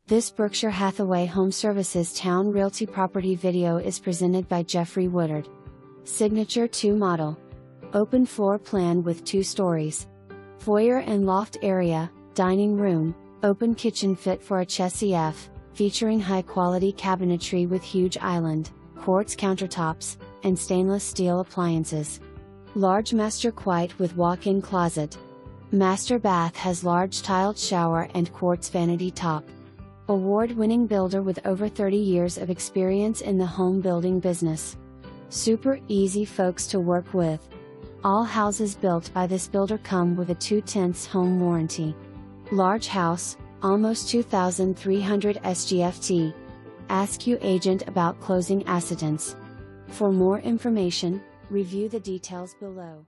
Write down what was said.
This Berkshire Hathaway HomeServices Towne Realty property video is presented by Jeffrey Woodard. Signature 2 model. Open floor plan with 2 stories. Foyer and loft area, dining room, open kitchen fit for a checf, featuring high-quality cabinetry with huge island, quartz countertops, and stainless steel appliances. Large master quite with walk-in closet. Master bath has large tiled shower and quartz vanity top. Award-winning builder with over 30 years of experience in the home building business. Super easy folks to work with. All houses built by this builder come with a 2/10 home warranty. Large house, almost 2,300 SGFT. Ask your agent about closing assitance. For more information, review the details below.